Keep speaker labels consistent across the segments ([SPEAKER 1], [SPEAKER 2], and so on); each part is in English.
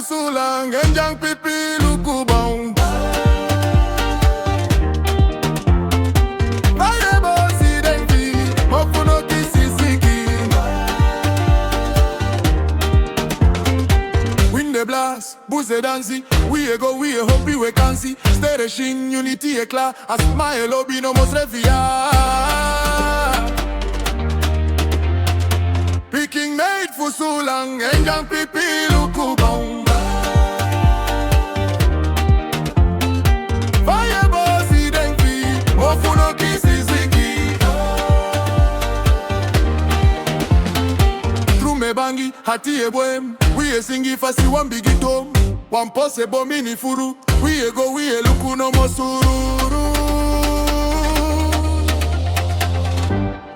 [SPEAKER 1] Solang, Njang, Pipi, luku bong. Fire bossy denki, mofuno kisisiki. Win the blast, booze dancy. We go, we hope we can see. Stay the shin, unity eclat. As my lobby no most revia. Piking Meid for Solang, Njang, Pipi, luku bong. Fire bossy denki, mofuno kisisiki. Through me bangi, hati e bohem. We a singi fasi one big tom. One possible mini furu. We a go, we a luku no mosururu.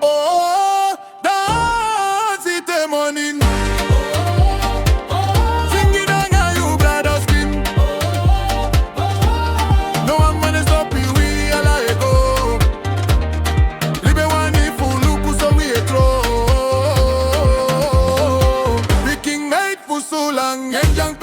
[SPEAKER 1] Oh, dance it a morning. Sing it down, you brother skin. No one man is up, we a like go. Libe wani full luku so we a throw. Piking Meid for Solang, Njang.